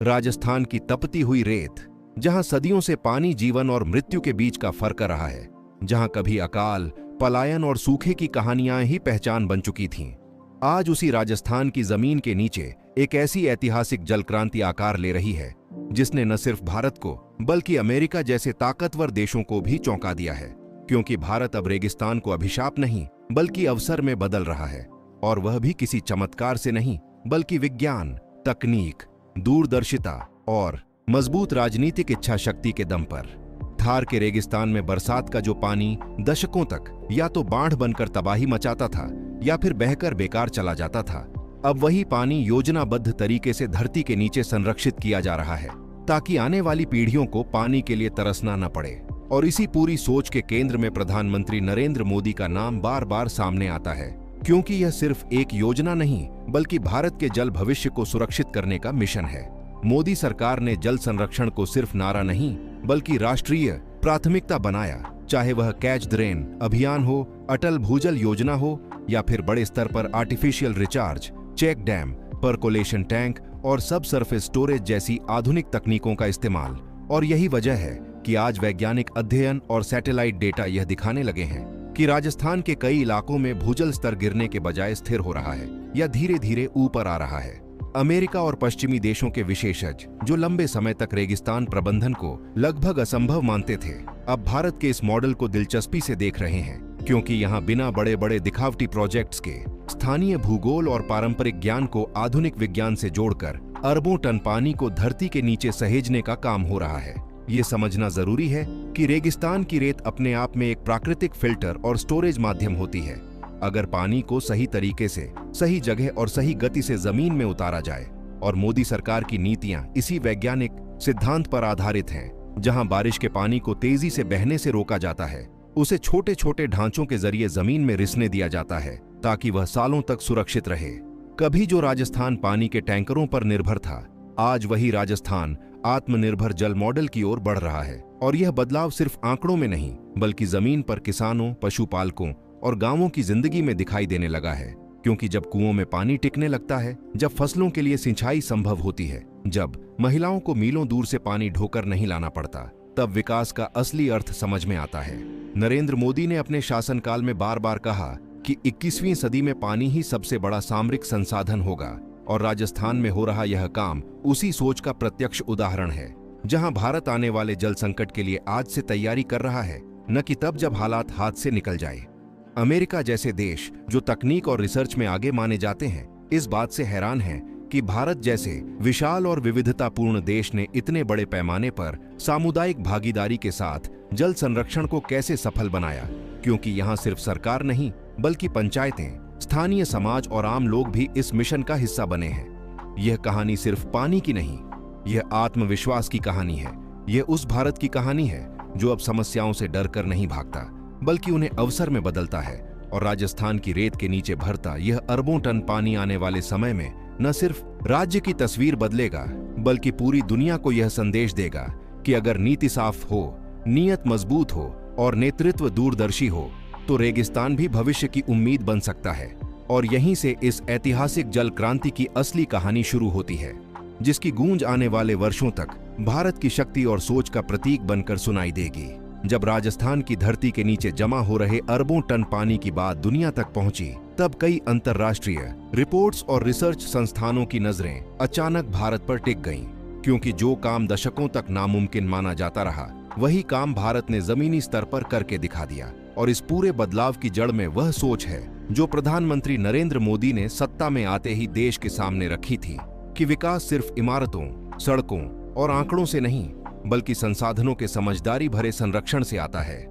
राजस्थान की तपती हुई रेत, जहां सदियों से पानी जीवन और मृत्यु के बीच का फर्क रहा है, जहां कभी अकाल, पलायन और सूखे की कहानियां ही पहचान बन चुकी थीं। आज उसी राजस्थान की जमीन के नीचे एक ऐसी ऐतिहासिक जल क्रांति आकार ले रही है जिसने न सिर्फ भारत को बल्कि अमेरिका जैसे ताकतवर देशों को भी चौंका दिया है। क्योंकि भारत अब रेगिस्तान को अभिशाप नहीं बल्कि अवसर में बदल रहा है, और वह भी किसी चमत्कार से नहीं बल्कि विज्ञान, तकनीक, दूरदर्शिता और मजबूत राजनीतिक इच्छा शक्ति के दम पर। थार के रेगिस्तान में बरसात का जो पानी दशकों तक या तो बाढ़ बनकर तबाही मचाता था या फिर बहकर बेकार चला जाता था, अब वही पानी योजनाबद्ध तरीके से धरती के नीचे संरक्षित किया जा रहा है ताकि आने वाली पीढ़ियों को पानी के लिए तरसना न पड़े। और इसी पूरी सोच के केंद्र में प्रधानमंत्री नरेंद्र मोदी का नाम बार बार सामने आता है, क्योंकि यह सिर्फ एक योजना नहीं बल्कि भारत के जल भविष्य को सुरक्षित करने का मिशन है। मोदी सरकार ने जल संरक्षण को सिर्फ नारा नहीं बल्कि राष्ट्रीय प्राथमिकता बनाया, चाहे वह कैच द रेन अभियान हो, अटल भूजल योजना हो या फिर बड़े स्तर पर artificial recharge, check dam, percolation tank और सब सरफेस स्टोरेज जैसी आधुनिक तकनीकों का इस्तेमाल। और यही वजह है कि आज वैज्ञानिक अध्ययन और सैटेलाइट डेटा यह दिखाने लगे हैं कि राजस्थान के कई इलाकों में भूजल स्तर गिरने के बजाय स्थिर हो रहा है या धीरे धीरे ऊपर आ रहा है। अमेरिका और पश्चिमी देशों के विशेषज्ञ, जो लंबे समय तक रेगिस्तान प्रबंधन को लगभग असंभव मानते थे, अब भारत के इस मॉडल को दिलचस्पी से देख रहे हैं, क्योंकि यहाँ बिना बड़े बड़े दिखावटी प्रोजेक्ट्स के स्थानीय भूगोल और पारंपरिक ज्ञान को आधुनिक विज्ञान से जोड़कर अरबों टन पानी को धरती के नीचे सहेजने का काम हो रहा है। ये समझना जरूरी है कि रेगिस्तान की रेत अपने आप में एक प्राकृतिक फिल्टर और स्टोरेज माध्यम होती है। अगर पानी को सही तरीके से, सही जगह और सही गति से जमीन में उतारा जाए, और मोदी सरकार की नीतियां इसी वैज्ञानिक सिद्धांत पर आधारित हैं, जहां बारिश के पानी को तेजी से बहने से रोका जाता है, उसे छोटे छोटे ढांचों के जरिए जमीन में रिसने दिया जाता है ताकि वह सालों तक सुरक्षित रहे। कभी जो राजस्थान पानी के टैंकरों पर निर्भर था, आज वही राजस्थान आत्मनिर्भर जल मॉडल की ओर बढ़ रहा है। और यह बदलाव सिर्फ आंकड़ों में नहीं बल्कि जमीन पर किसानों, पशुपालकों और गांवों की जिंदगी में दिखाई देने लगा है। क्योंकि जब कुओं में पानी टिकने लगता है, जब फसलों के लिए सिंचाई संभव होती है, जब महिलाओं को मीलों दूर से पानी ढोकर नहीं लाना पड़ता, तब विकास का असली अर्थ समझ में आता है। नरेंद्र मोदी ने अपने शासनकाल में बार बार कहा कि 21वीं सदी में पानी ही सबसे बड़ा सामरिक संसाधन होगा, और राजस्थान में हो रहा यह काम उसी सोच का प्रत्यक्ष उदाहरण है। जहां भारत आने वाले जल संकट के लिए आज से तैयारी कर रहा है, न कि तब जब हालात हाथ से निकल जाए। अमेरिका जैसे देश, जो तकनीक और रिसर्च में आगे माने जाते हैं, इस बात से हैरान हैं कि भारत जैसे विशाल और विविधतापूर्ण देश ने इतने बड़े पैमाने पर सामुदायिक भागीदारी के साथ जल संरक्षण को कैसे सफल बनाया। क्योंकि यहाँ सिर्फ सरकार नहीं बल्कि पंचायतें, स्थानीय समाज और आम लोग भी इस मिशन का हिस्सा बने हैं। यह कहानी सिर्फ पानी की नहीं, यह आत्मविश्वास की कहानी है। यह उस भारत की कहानी है जो अब समस्याओं से डर कर नहीं भागता बल्कि उन्हें अवसर में बदलता है। और राजस्थान की रेत के नीचे भरता यह अरबों टन पानी आने वाले समय में न सिर्फ राज्य की तस्वीर बदलेगा बल्कि पूरी दुनिया को यह संदेश देगा कि अगर नीति साफ हो, नीयत मजबूत हो और नेतृत्व दूरदर्शी हो, तो रेगिस्तान भी भविष्य की उम्मीद बन सकता है। और यहीं से इस ऐतिहासिक जल क्रांति की असली कहानी शुरू होती है, जिसकी गूंज आने वाले वर्षों तक भारत की शक्ति और सोच का प्रतीक बनकर सुनाई देगी। जब राजस्थान की धरती के नीचे जमा हो रहे अरबों टन पानी की बात दुनिया तक पहुंची, तब कई अंतर्राष्ट्रीय रिपोर्ट्स और रिसर्च संस्थानों की नजरें अचानक भारत पर टिक गईं। क्योंकि जो काम दशकों तक नामुमकिन माना जाता रहा, वही काम भारत ने जमीनी स्तर पर करके दिखा दिया। और इस पूरे बदलाव की जड़ में वह सोच है जो प्रधानमंत्री नरेंद्र मोदी ने सत्ता में आते ही देश के सामने रखी थी कि विकास सिर्फ इमारतों, सड़कों और आंकड़ों से नहीं बल्कि संसाधनों के समझदारी भरे संरक्षण से आता है।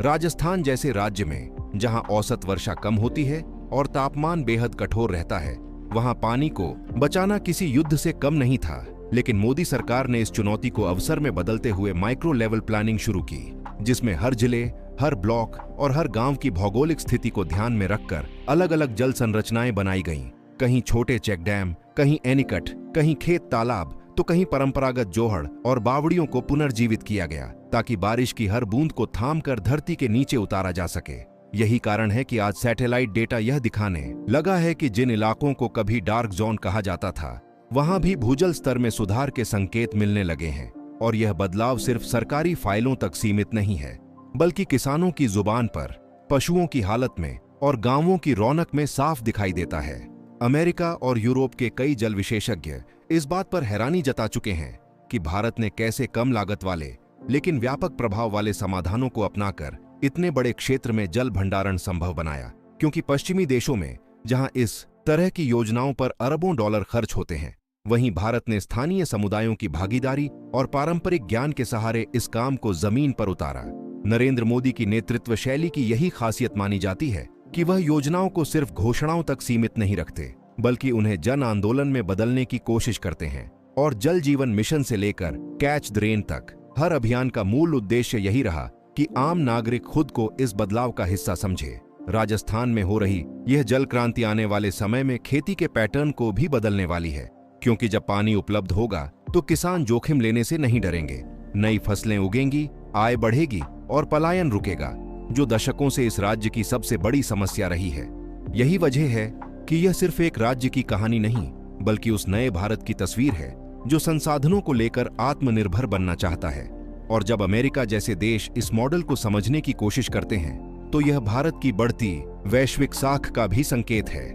राजस्थान जैसे राज्य में, जहां औसत वर्षा कम होती है और तापमान बेहद कठोर रहता है, वहां पानी को बचाना किसी युद्ध से कम नहीं था। लेकिन मोदी सरकार ने इस चुनौती को अवसर में बदलते हुए माइक्रो लेवल प्लानिंग शुरू की, जिसमें हर जिले, हर ब्लॉक और हर गांव की भौगोलिक स्थिति को ध्यान में रखकर अलग अलग जल संरचनाएं बनाई गईं। कहीं छोटे चेक डैम, कहीं एनीकट, कहीं खेत तालाब, तो कहीं परंपरागत जोहड़ और बावड़ियों को पुनर्जीवित किया गया, ताकि बारिश की हर बूंद को थाम कर धरती के नीचे उतारा जा सके। यही कारण है कि आज सैटेलाइट डेटा यह दिखाने लगा है कि जिन इलाकों को कभी डार्क जोन कहा जाता था, वहां भी भूजल स्तर में सुधार के संकेत मिलने लगे हैं। और यह बदलाव सिर्फ सरकारी फाइलों तक सीमित नहीं है, बल्कि किसानों की जुबान पर, पशुओं की हालत में और गांवों की रौनक में साफ दिखाई देता है। अमेरिका और यूरोप के कई जल विशेषज्ञ इस बात पर हैरानी जता चुके हैं कि भारत ने कैसे कम लागत वाले लेकिन व्यापक प्रभाव वाले समाधानों को अपनाकर इतने बड़े क्षेत्र में जल भंडारण संभव बनाया। क्योंकि पश्चिमी देशों में जहां इस तरह की योजनाओं पर अरबों डॉलर खर्च होते हैं, वहीं भारत ने स्थानीय समुदायों की भागीदारी और पारंपरिक ज्ञान के सहारे इस काम को जमीन पर उतारा। नरेंद्र मोदी की नेतृत्व शैली की यही खासियत मानी जाती है कि वह योजनाओं को सिर्फ घोषणाओं तक सीमित नहीं रखते, बल्कि उन्हें जन आंदोलन में बदलने की कोशिश करते हैं। और जल जीवन मिशन से लेकर कैच द रेन तक हर अभियान का मूल उद्देश्य यही रहा कि आम नागरिक खुद को इस बदलाव का हिस्सा समझे। राजस्थान में हो रही यह जल क्रांति आने वाले समय में खेती के पैटर्न को भी बदलने वाली है, क्योंकि जब पानी उपलब्ध होगा तो किसान जोखिम लेने से नहीं डरेंगे। नई फसलें उगेंगी, आय बढ़ेगी और पलायन रुकेगा, जो दशकों से इस राज्य की सबसे बड़ी समस्या रही है। यही वजह है कि यह सिर्फ एक राज्य की कहानी नहीं, बल्कि उस नए भारत की तस्वीर है जो संसाधनों को लेकर आत्मनिर्भर बनना चाहता है। और जब अमेरिका जैसे देश इस मॉडल को समझने की कोशिश करते हैं, तो यह भारत की बढ़ती वैश्विक साख का भी संकेत है।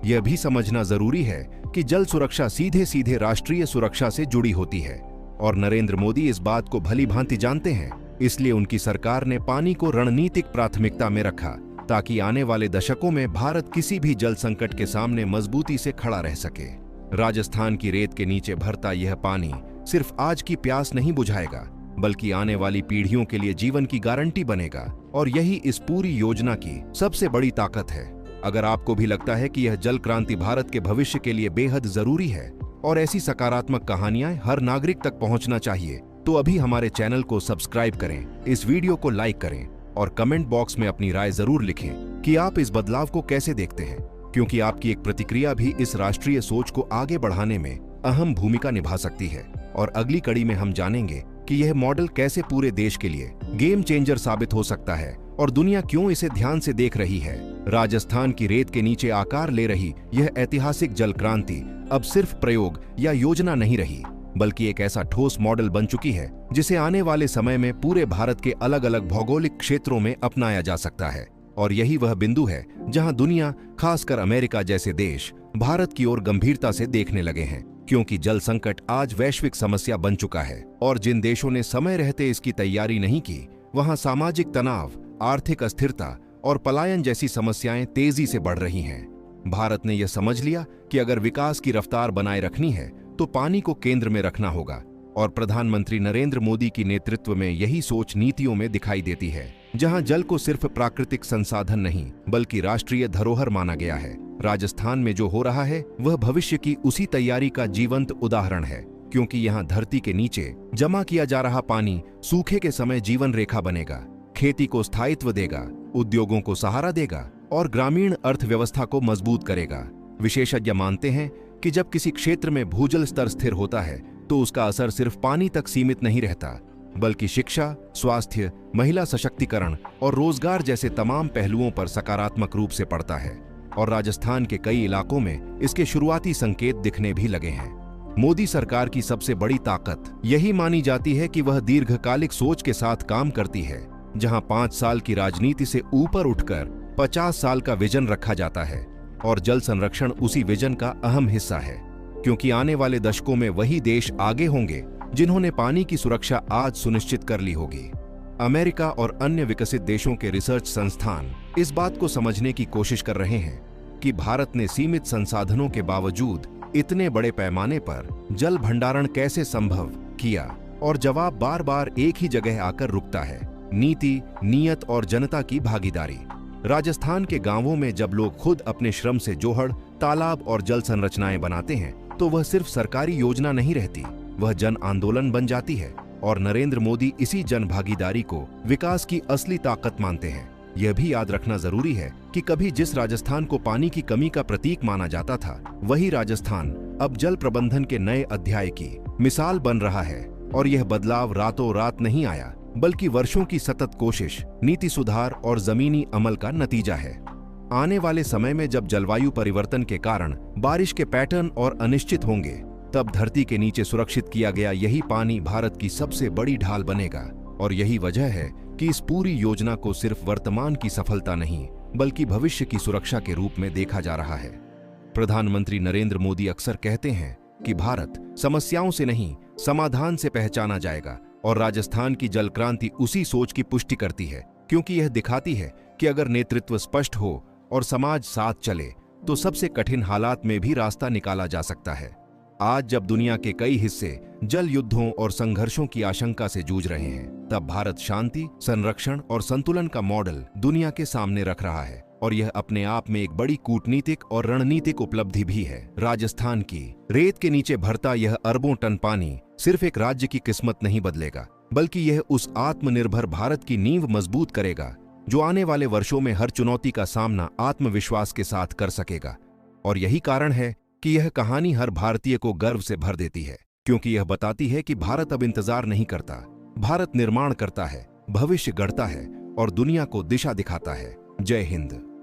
यह भी समझना जरूरी है कि जल सुरक्षा सीधे सीधे राष्ट्रीय सुरक्षा से जुड़ी होती है, और नरेंद्र मोदी इस बात को भली भांति जानते हैं। इसलिए उनकी सरकार ने पानी को रणनीतिक प्राथमिकता में रखा, ताकि आने वाले दशकों में भारत किसी भी जल संकट के सामने मजबूती से खड़ा रह सके। राजस्थान की रेत के नीचे भरता यह पानी सिर्फ आज की प्यास नहीं बुझाएगा, बल्कि आने वाली पीढ़ियों के लिए जीवन की गारंटी बनेगा। और यही इस पूरी योजना की सबसे बड़ी ताकत है। अगर आपको भी लगता है कि यह जल क्रांति भारत के भविष्य के लिए बेहद जरूरी है और ऐसी सकारात्मक कहानियां हर नागरिक तक पहुंचना चाहिए, तो अभी हमारे चैनल को सब्सक्राइब करें, इस वीडियो को लाइक करें और कमेंट बॉक्स में अपनी राय जरूर लिखें कि आप इस बदलाव को कैसे देखते हैं, क्योंकि आपकी एक प्रतिक्रिया भी इस राष्ट्रीय सोच को आगे बढ़ाने में अहम भूमिका निभा सकती है। और अगली कड़ी में हम जानेंगे कि यह मॉडल कैसे पूरे देश के लिए गेम चेंजर साबित हो सकता है और दुनिया क्यों इसे ध्यान से देख रही है। राजस्थान की रेत के नीचे आकार ले रही यह ऐतिहासिक जल क्रांति अब सिर्फ प्रयोग या योजना नहीं रही, बल्कि एक ऐसा ठोस मॉडल बन चुकी है जिसे आने वाले समय में पूरे भारत के अलग अलग भौगोलिक क्षेत्रों में अपनाया जा सकता है। और यही वह बिंदु है जहां दुनिया, खासकर अमेरिका जैसे देश, भारत की ओर गंभीरता से देखने लगे हैं, क्योंकि जल संकट आज वैश्विक समस्या बन चुका है। और जिन देशों ने समय रहते इसकी तैयारी नहीं की, वहां सामाजिक तनाव, आर्थिक अस्थिरता और पलायन जैसी समस्याएं तेजी से बढ़ रही हैं। भारत ने यह समझ लिया कि अगर विकास की रफ्तार बनाए रखनी है तो पानी को केंद्र में रखना होगा। और प्रधानमंत्री नरेंद्र मोदी की नेतृत्व में यही सोच नीतियों में दिखाई देती है, जहां जल को सिर्फ प्राकृतिक संसाधन नहीं, बल्कि राष्ट्रीय धरोहर माना गया है। राजस्थान में जो हो रहा है वह भविष्य की उसी तैयारी का जीवंत उदाहरण है, क्योंकि यहाँ धरती के नीचे जमा किया जा रहा पानी सूखे के समय जीवन रेखा बनेगा, खेती को स्थायित्व देगा, उद्योगों को सहारा देगा और ग्रामीण अर्थव्यवस्था को मजबूत करेगा। विशेषज्ञ मानते हैं कि जब किसी क्षेत्र में भूजल स्तर स्थिर होता है तो उसका असर सिर्फ पानी तक सीमित नहीं रहता, बल्कि शिक्षा, स्वास्थ्य, महिला सशक्तिकरण और रोजगार जैसे तमाम पहलुओं पर सकारात्मक रूप से पड़ता है। और राजस्थान के कई इलाकों में इसके शुरुआती संकेत दिखने भी लगे हैं। मोदी सरकार की सबसे बड़ी ताकत यही मानी जाती है कि वह दीर्घकालिक सोच के साथ काम करती है, जहां 5 साल की राजनीति से ऊपर उठकर 50 साल का विजन रखा जाता है। और जल संरक्षण उसी विजन का अहम हिस्सा है, क्योंकि आने वाले दशकों में वही देश आगे होंगे जिन्होंने पानी की सुरक्षा आज सुनिश्चित कर ली होगी। अमेरिका और अन्य विकसित देशों के रिसर्च संस्थान इस बात को समझने की कोशिश कर रहे हैं कि भारत ने सीमित संसाधनों के बावजूद इतने बड़े पैमाने पर जल भंडारण कैसे संभव किया। और जवाब बार बार एक ही जगह आकर रुकता है: नीति, नियत और जनता की भागीदारी। राजस्थान के गांवों में जब लोग खुद अपने श्रम से जोहड़, तालाब और जल संरचनाएं बनाते हैं, तो वह सिर्फ सरकारी योजना नहीं रहती, वह जन आंदोलन बन जाती है। और नरेंद्र मोदी इसी जन भागीदारी को विकास की असली ताकत मानते हैं। यह भी याद रखना जरूरी है कि कभी जिस राजस्थान को पानी की कमी का प्रतीक माना जाता था, वही राजस्थान अब जल प्रबंधन के नए अध्याय की मिसाल बन रहा है। और यह बदलाव रातों रात नहीं आया, बल्कि वर्षों की सतत कोशिश, नीति सुधार और जमीनी अमल का नतीजा है। आने वाले समय में जब जलवायु परिवर्तन के कारण बारिश के पैटर्न और अनिश्चित होंगे, तब धरती के नीचे सुरक्षित किया गया यही पानी भारत की सबसे बड़ी ढाल बनेगा। और यही वजह है कि इस पूरी योजना को सिर्फ वर्तमान की सफलता नहीं बल्कि भविष्य की सुरक्षा के रूप में देखा जा रहा है। प्रधानमंत्री नरेंद्र मोदी अक्सर कहते हैं कि भारत समस्याओं से नहीं, समाधान से पहचाना जाएगा, और राजस्थान की जल क्रांति उसी सोच की पुष्टि करती है, क्योंकि यह दिखाती है कि अगर नेतृत्व स्पष्ट हो और समाज साथ चले तो सबसे कठिन हालात में भी रास्ता निकाला जा सकता है। आज जब दुनिया के कई हिस्से जल युद्धों और संघर्षों की आशंका से जूझ रहे हैं, तब भारत शांति, संरक्षण और संतुलन का मॉडल दुनिया के सामने रख रहा है, और यह अपने आप में एक बड़ी कूटनीतिक और रणनीतिक उपलब्धि भी है। राजस्थान की रेत के नीचे भरता यह अरबों टन पानी सिर्फ एक राज्य की किस्मत नहीं बदलेगा, बल्कि यह उस आत्मनिर्भर भारत की नींव मजबूत करेगा जो आने वाले वर्षों में हर चुनौती का सामना आत्मविश्वास के साथ कर सकेगा। और यही कारण है कि यह कहानी हर भारतीय को गर्व से भर देती है, क्योंकि यह बताती है कि भारत अब इंतजार नहीं करता, भारत निर्माण करता है, भविष्य गढ़ता है और दुनिया को दिशा दिखाता है। जय हिंद।